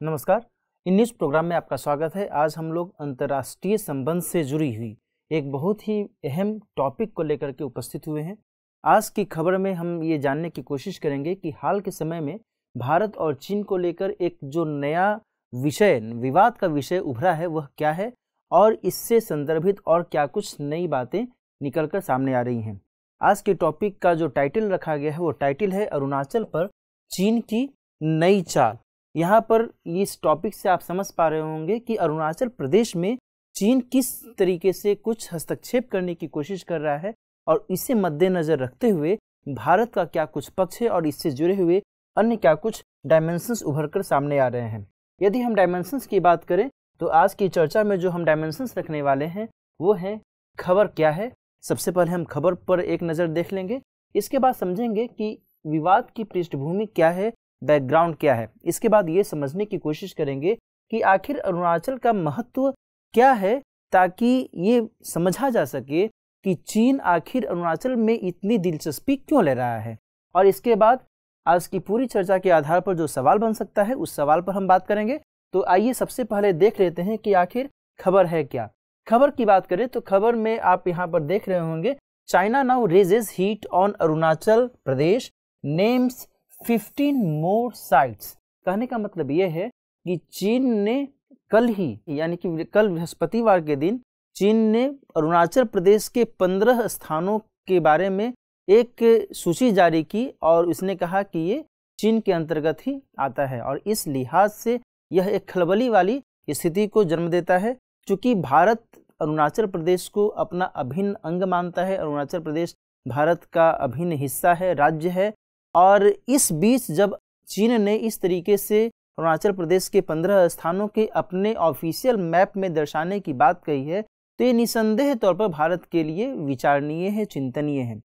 नमस्कार। In news programme में आपका स्वागत है। आज हम लोग अंतर्राष्ट्रीय संबंध से जुड़ी हुई एक बहुत ही अहम टॉपिक को लेकर के उपस्थित हुए हैं। आज की खबर में हम ये जानने की कोशिश करेंगे कि हाल के समय में भारत और चीन को लेकर एक जो नया विषय, विवाद का विषय उभरा है वह क्या है और इससे संदर्भित और क्या कुछ नई बातें निकलकर सामने आ रही हैं। आज के टॉपिक का जो टाइटल रखा गया है वो टाइटल है अरुणाचल पर चीन की नई चाल। यहाँ पर इस टॉपिक से आप समझ पा रहे होंगे कि अरुणाचल प्रदेश में चीन किस तरीके से कुछ हस्तक्षेप करने की कोशिश कर रहा है और इसे मद्देनजर रखते हुए भारत का क्या कुछ पक्ष है और इससे जुड़े हुए अन्य क्या कुछ डायमेंशंस उभर कर सामने आ रहे हैं। यदि हम डायमेंशंस की बात करें तो आज की चर्चा में जो हम डायमेंशंस रखने वाले हैं वो है खबर क्या है। सबसे पहले हम खबर पर एक नज़र देख लेंगे, इसके बाद समझेंगे कि विवाद की पृष्ठभूमि क्या है, बैकग्राउंड क्या है। इसके बाद ये समझने की कोशिश करेंगे कि आखिर अरुणाचल का महत्व क्या है, ताकि ये समझा जा सके कि चीन आखिर अरुणाचल में इतनी दिलचस्पी क्यों ले रहा है। और इसके बाद आज की पूरी चर्चा के आधार पर जो सवाल बन सकता है उस सवाल पर हम बात करेंगे। तो आइए सबसे पहले देख लेते हैं कि आखिर खबर है क्या। खबर की बात करें तो खबर में आप यहाँ पर देख रहे होंगे, China now raises heat on Arunachal Pradesh, names 15 more sites. कहने का मतलब यह है कि चीन ने कल ही यानी कि कल बृहस्पतिवार के दिन चीन ने अरुणाचल प्रदेश के 15 स्थानों के बारे में एक सूची जारी की और उसने कहा कि ये चीन के अंतर्गत ही आता है। और इस लिहाज से यह एक खलबली वाली स्थिति को जन्म देता है, क्योंकि भारत अरुणाचल प्रदेश को अपना अभिन्न अंग मानता है। अरुणाचल प्रदेश भारत का अभिन्न हिस्सा है, राज्य है। और इस बीच जब चीन ने इस तरीके से अरुणाचल प्रदेश के 15 स्थानों के अपने ऑफिशियल मैप में दर्शाने की बात कही है तो ये निसंदेह तौर पर भारत के लिए विचारणीय है, चिंतनीय है।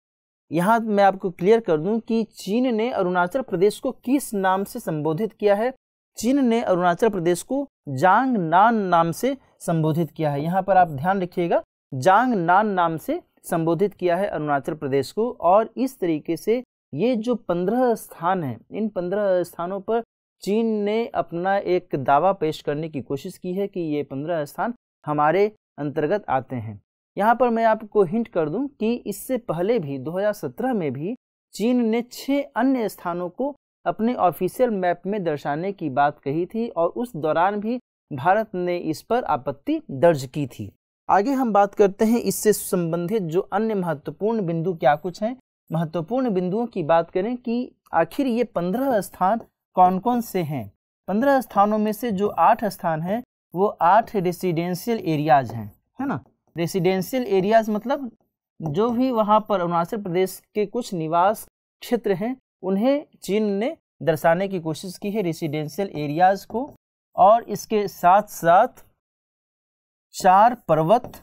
यहाँ मैं आपको क्लियर कर दूं कि चीन ने अरुणाचल प्रदेश को किस नाम से संबोधित किया है। चीन ने अरुणाचल प्रदेश को जांग नान नाम से संबोधित किया है। यहाँ पर आप ध्यान रखिएगा, जांग नान नाम से संबोधित किया है अरुणाचल प्रदेश को। और इस तरीके से ये जो 15 स्थान हैं, इन 15 स्थानों पर चीन ने अपना एक दावा पेश करने की कोशिश की है कि ये 15 स्थान हमारे अंतर्गत आते हैं। यहाँ पर मैं आपको हिंट कर दूं कि इससे पहले भी 2017 में भी चीन ने 6 अन्य स्थानों को अपने ऑफिशियल मैप में दर्शाने की बात कही थी और उस दौरान भी भारत ने इस पर आपत्ति दर्ज की थी। आगे हम बात करते हैं इससे संबंधित जो अन्य महत्वपूर्ण बिंदु क्या कुछ हैं। महत्वपूर्ण बिंदुओं की बात करें कि आखिर ये 15 स्थान कौन कौन से हैं। 15 स्थानों में से जो 8 स्थान हैं वो 8 रेसिडेंशियल एरियाज हैं, है ना। रेसिडेंशियल एरियाज मतलब जो भी वहाँ पर अरुणाचल प्रदेश के कुछ निवास क्षेत्र हैं उन्हें चीन ने दर्शाने की कोशिश की है, रेसिडेंशियल एरियाज को। और इसके साथ साथ 4 पर्वत,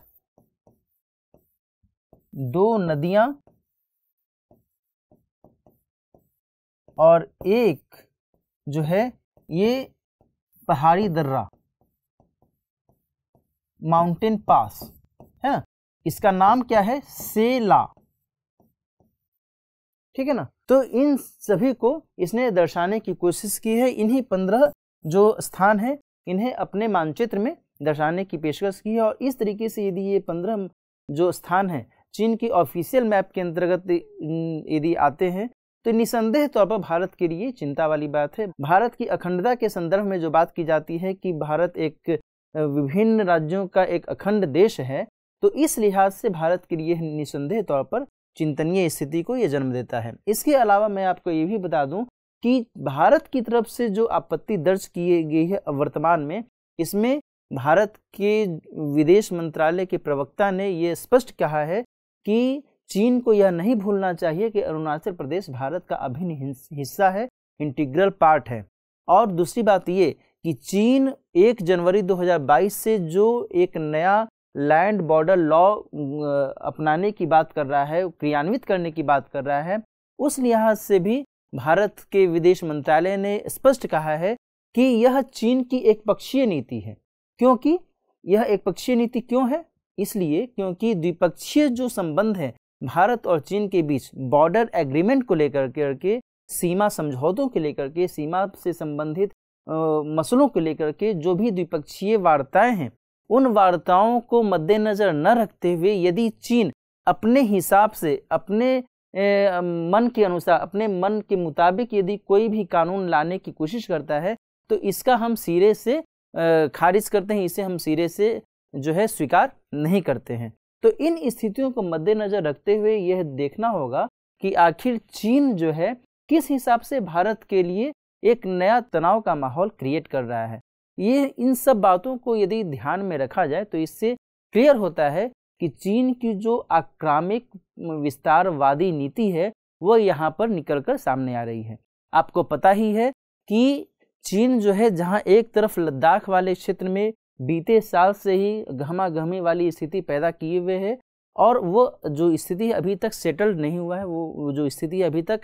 2 नदियां और एक जो है ये पहाड़ी दर्रा, माउंटेन पास है ना। इसका नाम क्या है, सेला, ठीक है ना। तो इन सभी को इसने दर्शाने की कोशिश की है। इन्हीं 15 जो स्थान हैं इन्हें अपने मानचित्र में दर्शाने की पेशकश की है। और इस तरीके से यदि ये 15 जो स्थान हैं चीन की ऑफिशियल मैप के अंतर्गत यदि आते हैं तो निसंदेह तौर पर भारत के लिए चिंता वाली बात है। भारत की अखंडता के संदर्भ में जो बात की जाती है कि भारत एक विभिन्न राज्यों का एक अखंड देश है, तो इस लिहाज से भारत के लिए निसंदेह तौर पर चिंतनीय स्थिति को ये जन्म देता है। इसके अलावा मैं आपको ये भी बता दूं कि भारत की तरफ से जो आपत्ति दर्ज की गई है वर्तमान में, इसमें भारत के विदेश मंत्रालय के प्रवक्ता ने ये स्पष्ट कहा है कि चीन को यह नहीं भूलना चाहिए कि अरुणाचल प्रदेश भारत का अभिन्न हिस्सा है, इंटीग्रल पार्ट है। और दूसरी बात ये कि चीन 1 जनवरी 2022 से जो एक नया लैंड बॉर्डर लॉ अपनाने की बात कर रहा है, क्रियान्वित करने की बात कर रहा है, उस लिहाज से भी भारत के विदेश मंत्रालय ने स्पष्ट कहा है कि यह चीन की एक पक्षीय नीति है। क्योंकि यह एक पक्षीय नीति क्यों है, इसलिए क्योंकि द्विपक्षीय जो संबंध है भारत और चीन के बीच, बॉर्डर एग्रीमेंट को लेकर के, सीमा समझौतों के लेकर के, सीमा से संबंधित मसलों को लेकर के जो भी द्विपक्षीय वार्ताएं हैं, उन वार्ताओं को मद्देनजर न रखते हुए यदि चीन अपने हिसाब से, अपने मन के अनुसार, अपने मन के मुताबिक यदि कोई भी कानून लाने की कोशिश करता है तो इसका हम सिरे से खारिज करते हैं, इसे हम सिरे से जो है स्वीकार नहीं करते हैं। तो इन स्थितियों को मद्देनजर रखते हुए यह देखना होगा कि आखिर चीन जो है किस हिसाब से भारत के लिए एक नया तनाव का माहौल क्रिएट कर रहा है। ये इन सब बातों को यदि ध्यान में रखा जाए तो इससे क्लियर होता है कि चीन की जो आक्रामक विस्तारवादी नीति है वो यहाँ पर निकलकर सामने आ रही है। आपको पता ही है कि चीन जो है जहाँ एक तरफ लद्दाख वाले क्षेत्र में बीते साल से ही गहमागहमी वाली स्थिति पैदा किए हुए है और वो जो स्थिति अभी तक सेटल्ड नहीं हुआ है, वो जो स्थिति अभी तक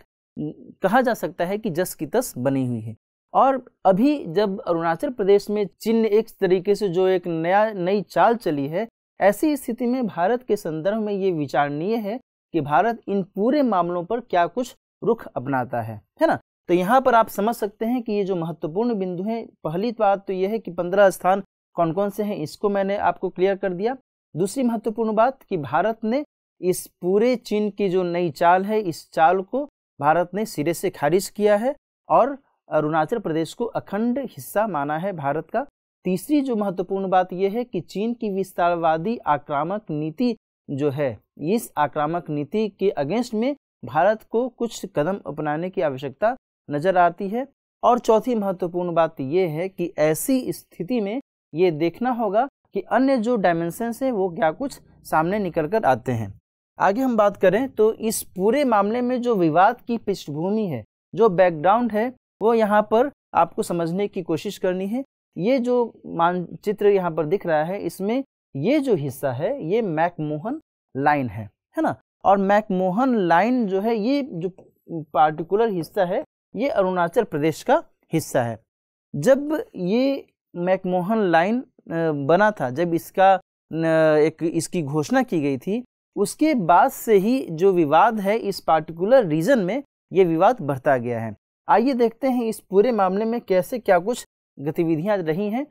कहा जा सकता है कि जस की तस बनी हुई है। और अभी जब अरुणाचल प्रदेश में चीन ने एक तरीके से जो एक नई चाल चली है, ऐसी स्थिति में भारत के संदर्भ में ये विचारणीय है कि भारत इन पूरे मामलों पर क्या कुछ रुख अपनाता है ना। तो यहाँ पर आप समझ सकते हैं कि ये जो महत्वपूर्ण बिंदु हैं, पहली बात तो यह है कि 15 स्थान कौन कौन से हैं, इसको मैंने आपको क्लियर कर दिया। दूसरी महत्वपूर्ण बात कि भारत ने इस पूरे चीन की जो नई चाल है, इस चाल को भारत ने सिरे से खारिज किया है और अरुणाचल प्रदेश को अखंड हिस्सा माना है भारत का। तीसरी जो महत्वपूर्ण बात यह है कि चीन की विस्तारवादी आक्रामक नीति जो है, इस आक्रामक नीति के अगेंस्ट में भारत को कुछ कदम अपनाने की आवश्यकता नजर आती है। और चौथी महत्वपूर्ण बात यह है कि ऐसी स्थिति में ये देखना होगा कि अन्य जो डायमेंशंस हैं वो क्या कुछ सामने निकल कर आते हैं। आगे हम बात करें तो इस पूरे मामले में जो विवाद की पृष्ठभूमि है, जो बैकग्राउंड है, वो यहाँ पर आपको समझने की कोशिश करनी है। ये जो मानचित्र यहाँ पर दिख रहा है, इसमें ये जो हिस्सा है ये मैकमोहन लाइन है ना। और मैकमोहन लाइन जो है, ये जो पार्टिकुलर हिस्सा है ये अरुणाचल प्रदेश का हिस्सा है। जब ये मैकमोहन लाइन बना था, जब इसकी घोषणा की गई थी, उसके बाद से ही जो विवाद है इस पार्टिकुलर रीजन में ये विवाद बढ़ता गया है। आइए देखते हैं इस पूरे मामले में कैसे क्या कुछ गतिविधियां रही हैं।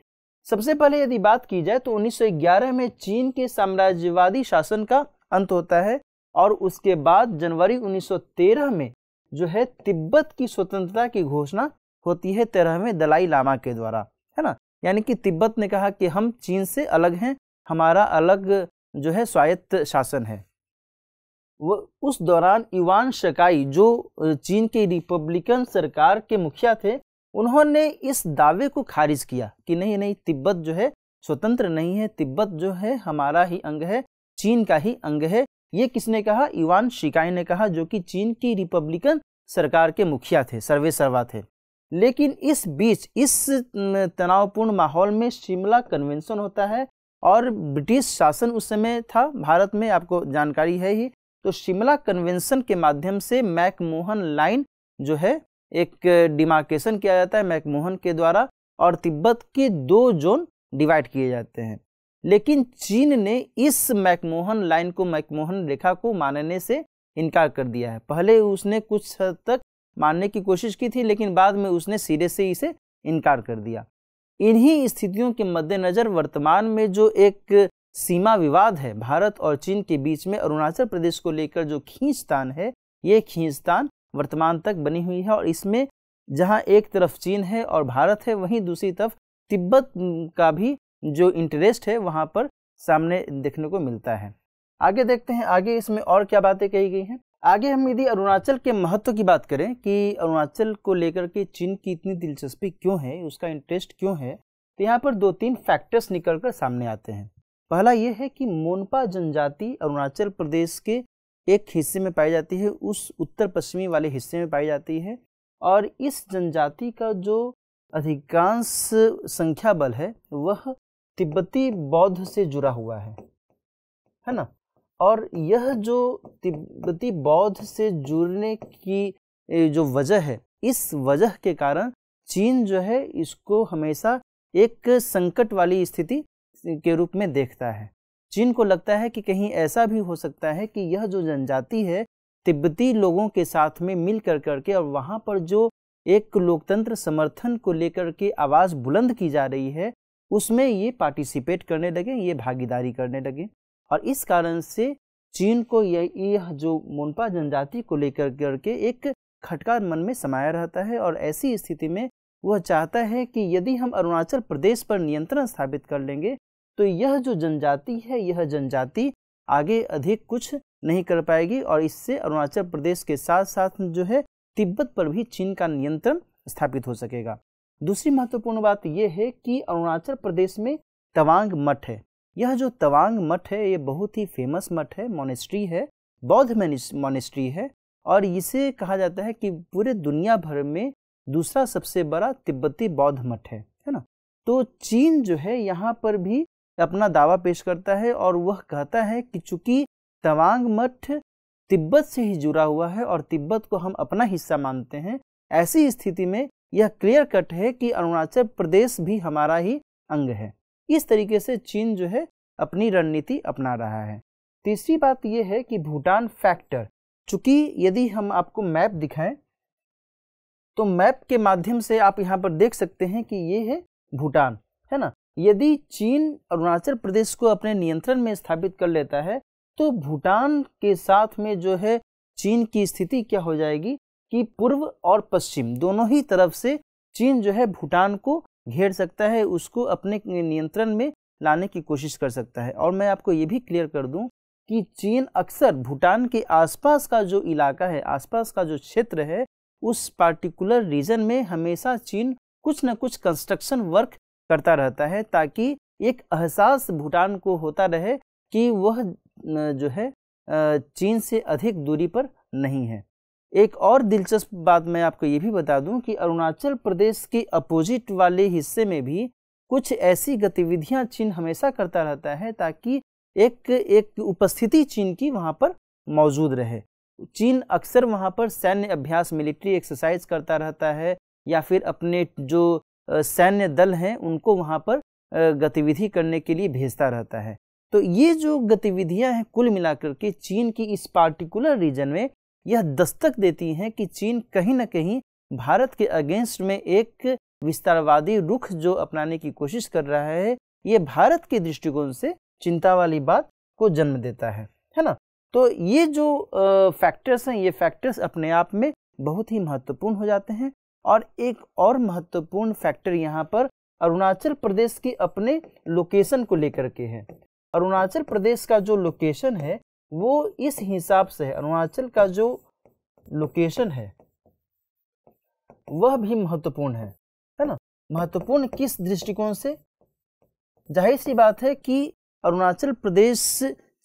सबसे पहले यदि बात की जाए तो 1911 में चीन के साम्राज्यवादी शासन का अंत होता है और उसके बाद जनवरी 1913 में जो है तिब्बत की स्वतंत्रता की घोषणा होती है 13वें दलाई लामा के द्वारा, है ना। यानी कि तिब्बत ने कहा कि हम चीन से अलग हैं, हमारा अलग जो है स्वायत्त शासन है। वो उस दौरान युआन शिकाई जो चीन के रिपब्लिकन सरकार के मुखिया थे, उन्होंने इस दावे को खारिज किया कि नहीं तिब्बत जो है स्वतंत्र नहीं है, तिब्बत जो है हमारा ही अंग है, चीन का ही अंग है। ये किसने कहा? युआन शिकाई ने कहा, जो कि चीन की रिपब्लिकन सरकार के मुखिया थे, सर्वेसर्वा थे। लेकिन इस बीच इस तनावपूर्ण माहौल में शिमला कन्वेंशन होता है और ब्रिटिश शासन उस समय था भारत में, आपको जानकारी है ही। तो शिमला कन्वेंशन के माध्यम से मैकमोहन लाइन जो है एक डिमार्केशन किया जाता है मैकमोहन के द्वारा और तिब्बत के 2 जोन डिवाइड किए जाते हैं। लेकिन चीन ने इस मैकमोहन लाइन को, मैकमोहन रेखा को मानने से इनकार कर दिया है। पहले उसने कुछ हद तक मानने की कोशिश की थी, लेकिन बाद में उसने सिरे से इसे इनकार कर दिया। इन्हीं स्थितियों के मद्देनजर वर्तमान में जो एक सीमा विवाद है भारत और चीन के बीच में, अरुणाचल प्रदेश को लेकर जो खींचतान है, ये खींचतान वर्तमान तक बनी हुई है। और इसमें जहां एक तरफ चीन है और भारत है, वहीं दूसरी तरफ तिब्बत का भी जो इंटरेस्ट है वहां पर सामने देखने को मिलता है। आगे देखते हैं आगे इसमें और क्या बातें कही गई हैं। आगे हम यदि अरुणाचल के महत्व की बात करें कि अरुणाचल को लेकर के चीन की इतनी दिलचस्पी क्यों है, उसका इंटरेस्ट क्यों है, तो यहाँ पर 2-3 फैक्टर्स निकलकर सामने आते हैं। पहला ये है कि मोनपा जनजाति अरुणाचल प्रदेश के एक हिस्से में पाई जाती है, उस उत्तर पश्चिमी वाले हिस्से में पाई जाती है, और इस जनजाति का जो अधिकांश संख्या बल है वह तिब्बती बौद्ध से जुड़ा हुआ है ना। और यह जो तिब्बती बौद्ध से जुड़ने की जो वजह है, इस वजह के कारण चीन जो है इसको हमेशा एक संकट वाली स्थिति के रूप में देखता है। चीन को लगता है कि कहीं ऐसा भी हो सकता है कि यह जो जनजाति है तिब्बती लोगों के साथ में मिल कर करके और वहाँ पर जो एक लोकतंत्र समर्थन को लेकर के आवाज़ बुलंद की जा रही है, उसमें ये पार्टिसिपेट करने लगे, ये भागीदारी करने लगे। और इस कारण से चीन को यह जो मोनपा जनजाति को लेकर करके एक खटका मन में समाया रहता है। और ऐसी स्थिति में वह चाहता है कि यदि हम अरुणाचल प्रदेश पर नियंत्रण स्थापित कर लेंगे तो यह जो जनजाति है, यह जनजाति आगे अधिक कुछ नहीं कर पाएगी और इससे अरुणाचल प्रदेश के साथ साथ जो है तिब्बत पर भी चीन का नियंत्रण स्थापित हो सकेगा। दूसरी महत्वपूर्ण बात यह है कि अरुणाचल प्रदेश में तवांग मठ है। यह जो तवांग मठ है ये बहुत ही फेमस मठ है, मोनेस्ट्री है, बौद्ध मोनेस्ट्री है और इसे कहा जाता है कि पूरे दुनिया भर में दूसरा सबसे बड़ा तिब्बती बौद्ध मठ है ना। तो चीन जो है यहाँ पर भी अपना दावा पेश करता है और वह कहता है कि चूंकि तवांग मठ तिब्बत से ही जुड़ा हुआ है और तिब्बत को हम अपना हिस्सा मानते हैं, ऐसी स्थिति में यह क्लियर कट है कि अरुणाचल प्रदेश भी हमारा ही अंग है। इस तरीके से चीन जो है अपनी रणनीति अपना रहा है। तीसरी बात यह है कि भूटान फैक्टर, चूंकि यदि हम आपको मैप दिखाएं तो मैप के माध्यम से आप यहाँ पर देख सकते हैं कि ये है भूटान, है ना। यदि चीन अरुणाचल प्रदेश को अपने नियंत्रण में स्थापित कर लेता है तो भूटान के साथ में जो है चीन की स्थिति क्या हो जाएगी कि पूर्व और पश्चिम दोनों ही तरफ से चीन जो है भूटान को घेर सकता है, उसको अपने नियंत्रण में लाने की कोशिश कर सकता है। और मैं आपको ये भी क्लियर कर दूं कि चीन अक्सर भूटान के आसपास का जो इलाका है, आसपास का जो क्षेत्र है, उस पार्टिकुलर रीजन में हमेशा चीन कुछ न कुछ कंस्ट्रक्शन वर्क करता रहता है ताकि एक एहसास भूटान को होता रहे कि वह जो है चीन से अधिक दूरी पर नहीं है। एक और दिलचस्प बात मैं आपको ये भी बता दूं कि अरुणाचल प्रदेश के अपोजिट वाले हिस्से में भी कुछ ऐसी गतिविधियां चीन हमेशा करता रहता है ताकि एक उपस्थिति चीन की वहां पर मौजूद रहे। चीन अक्सर वहां पर सैन्य अभ्यास, मिलिट्री एक्सरसाइज करता रहता है या फिर अपने जो सैन्य दल हैं उनको वहां पर गतिविधि करने के लिए भेजता रहता है। तो ये जो गतिविधियां हैं कुल मिलाकर के चीन की इस पार्टिकुलर रीजन में यह दस्तक देती हैं कि चीन कहीं ना कहीं भारत के अगेंस्ट में एक विस्तारवादी रुख जो अपनाने की कोशिश कर रहा है, ये भारत के दृष्टिकोण से चिंता वाली बात को जन्म देता है ना। तो ये जो फैक्टर्स हैं, ये फैक्टर्स अपने आप में बहुत ही महत्वपूर्ण हो जाते हैं। और एक और महत्वपूर्ण फैक्टर यहाँ पर अरुणाचल प्रदेश के अपने लोकेशन को लेकर के है। अरुणाचल प्रदेश का जो लोकेशन है वो इस हिसाब से है, अरुणाचल का जो लोकेशन है वह भी महत्वपूर्ण है ना। महत्वपूर्ण किस दृष्टिकोण से? जाहिर सी बात है कि अरुणाचल प्रदेश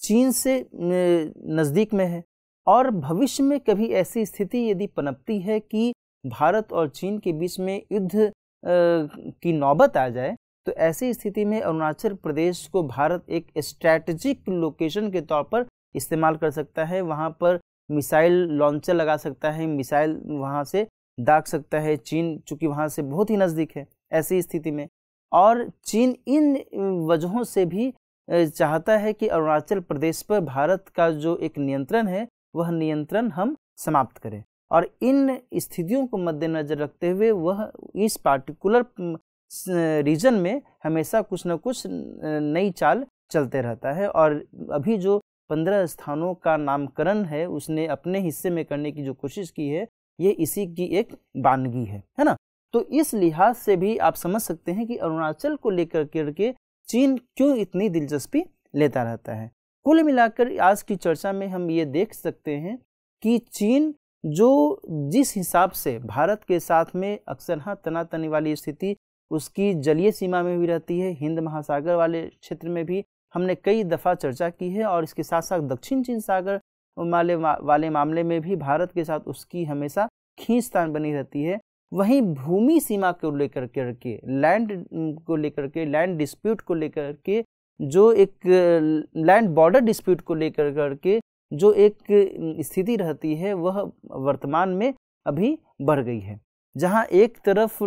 चीन से नज़दीक में है और भविष्य में कभी ऐसी स्थिति यदि पनपती है कि भारत और चीन के बीच में युद्ध की नौबत आ जाए तो ऐसी स्थिति में अरुणाचल प्रदेश को भारत एक स्ट्रैटेजिक लोकेशन के तौर पर इस्तेमाल कर सकता है। वहाँ पर मिसाइल लॉन्चर लगा सकता है, मिसाइल वहाँ से दाग सकता है, चीन चूँकि वहाँ से बहुत ही नज़दीक है ऐसी स्थिति में। और चीन इन वजहों से भी चाहता है कि अरुणाचल प्रदेश पर भारत का जो एक नियंत्रण है वह नियंत्रण हम समाप्त करें। और इन स्थितियों को मद्देनजर रखते हुए वह इस पार्टिकुलर रीजन में हमेशा कुछ न कुछ नई चाल चलते रहता है। और अभी जो 15 स्थानों का नामकरण है उसने अपने हिस्से में करने की जो कोशिश की है ये इसी की एक बानगी है ना। तो इस लिहाज से भी आप समझ सकते हैं कि अरुणाचल को लेकर के चीन क्यों इतनी दिलचस्पी लेता रहता है। कुल मिलाकर आज की चर्चा में हम ये देख सकते हैं कि चीन जो जिस हिसाब से भारत के साथ में अक्सर तनातनी वाली स्थिति उसकी जलीय सीमा में भी रहती है, हिंद महासागर वाले क्षेत्र में भी हमने कई दफ़ा चर्चा की है और इसके साथ साथ दक्षिण चीन सागर वाले मामले में भी भारत के साथ उसकी हमेशा खींचतान बनी रहती है। वहीं भूमि सीमा को लेकर के, लैंड को लेकर के, लैंड डिस्प्यूट को लेकर के, जो एक लैंड बॉर्डर डिस्प्यूट को लेकर करके जो एक स्थिति रहती है वह वर्तमान में अभी बढ़ गई है। जहां एक तरफ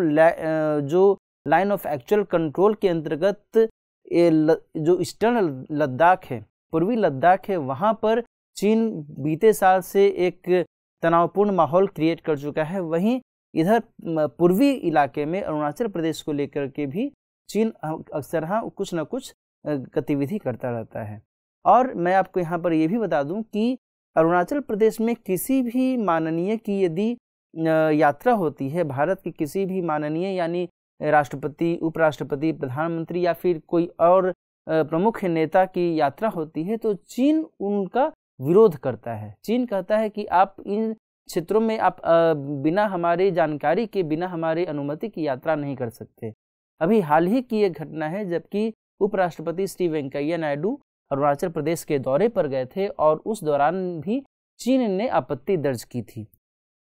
जो लाइन ऑफ एक्चुअल कंट्रोल के अंतर्गत जो ईस्टर्न लद्दाख है, पूर्वी लद्दाख है, वहां पर चीन बीते साल से एक तनावपूर्ण माहौल क्रिएट कर चुका है। वहीं इधर पूर्वी इलाके में अरुणाचल प्रदेश को लेकर के भी चीन अक्सर कुछ न कुछ गतिविधि करता रहता है। और मैं आपको यहाँ पर ये भी बता दूं कि अरुणाचल प्रदेश में किसी भी माननीय की यदि यात्रा होती है, भारत के किसी भी माननीय यानी राष्ट्रपति, उपराष्ट्रपति, प्रधानमंत्री या फिर कोई और प्रमुख नेता की यात्रा होती है, तो चीन उनका विरोध करता है। चीन कहता है कि आप इन क्षेत्रों में आप बिना हमारे जानकारी के, बिना हमारे अनुमति की यात्रा नहीं कर सकते। अभी हाल ही की एक घटना है, जबकि उपराष्ट्रपति श्री वेंकैया नायडू अरुणाचल प्रदेश के दौरे पर गए थे और उस दौरान भी चीन ने आपत्ति दर्ज की थी।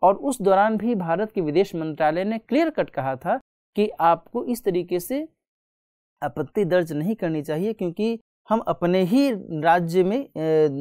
और उस दौरान भी भारत के विदेश मंत्रालय ने क्लियर कट कहा था कि आपको इस तरीके से आपत्ति दर्ज नहीं करनी चाहिए, क्योंकि हम अपने ही राज्य में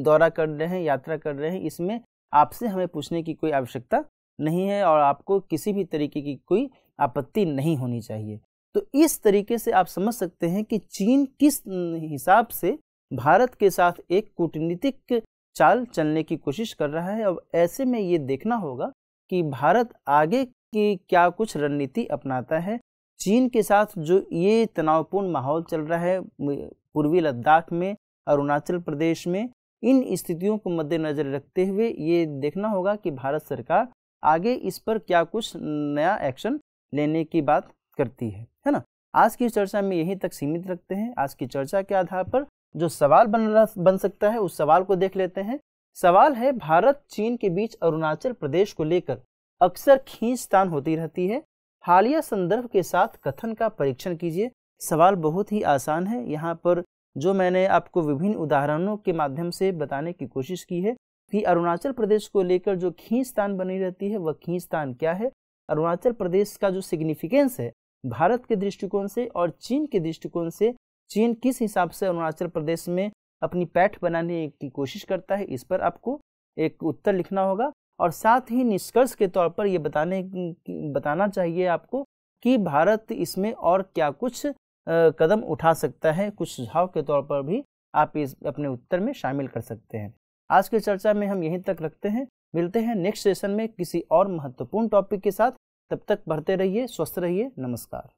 दौरा कर रहे हैं, यात्रा कर रहे हैं, इसमें आपसे हमें पूछने की कोई आवश्यकता नहीं है और आपको किसी भी तरीके की कोई आपत्ति नहीं होनी चाहिए। तो इस तरीके से आप समझ सकते हैं कि चीन किस हिसाब से भारत के साथ एक कूटनीतिक चाल चलने की कोशिश कर रहा है। अब ऐसे में ये देखना होगा कि भारत आगे की क्या कुछ रणनीति अपनाता है। चीन के साथ जो ये तनावपूर्ण माहौल चल रहा है पूर्वी लद्दाख में, अरुणाचल प्रदेश में, इन स्थितियों को मद्देनजर रखते हुए ये देखना होगा कि भारत सरकार आगे इस पर क्या कुछ नया एक्शन लेने की बात करती है ना। आज की चर्चा में यहीं तक सीमित रखते हैं। आज की चर्चा के आधार पर जो सवाल बन सकता है उस सवाल को देख लेते हैं। सवाल है, भारत चीन के बीच अरुणाचल प्रदेश को लेकर अक्सर खींचतान होती रहती है, हालिया संदर्भ के साथ कथन का परीक्षण कीजिए। सवाल बहुत ही आसान है। यहाँ पर जो मैंने आपको विभिन्न उदाहरणों के माध्यम से बताने की कोशिश की है कि अरुणाचल प्रदेश को लेकर जो खींचतान बनी रहती है वह खींचतान क्या है, अरुणाचल प्रदेश का जो सिग्निफिकेंस है भारत के दृष्टिकोण से और चीन के दृष्टिकोण से, चीन किस हिसाब से अरुणाचल प्रदेश में अपनी पैठ बनाने की कोशिश करता है, इस पर आपको एक उत्तर लिखना होगा। और साथ ही निष्कर्ष के तौर पर यह बताना चाहिए आपको कि भारत इसमें और क्या कुछ कदम उठा सकता है। कुछ सुझाव के तौर पर भी आप इस अपने उत्तर में शामिल कर सकते हैं। आज की चर्चा में हम यहीं तक रखते हैं। मिलते हैं नेक्स्ट सेशन में किसी और महत्वपूर्ण टॉपिक के साथ। तब तक पढ़ते रहिए, स्वस्थ रहिए। नमस्कार।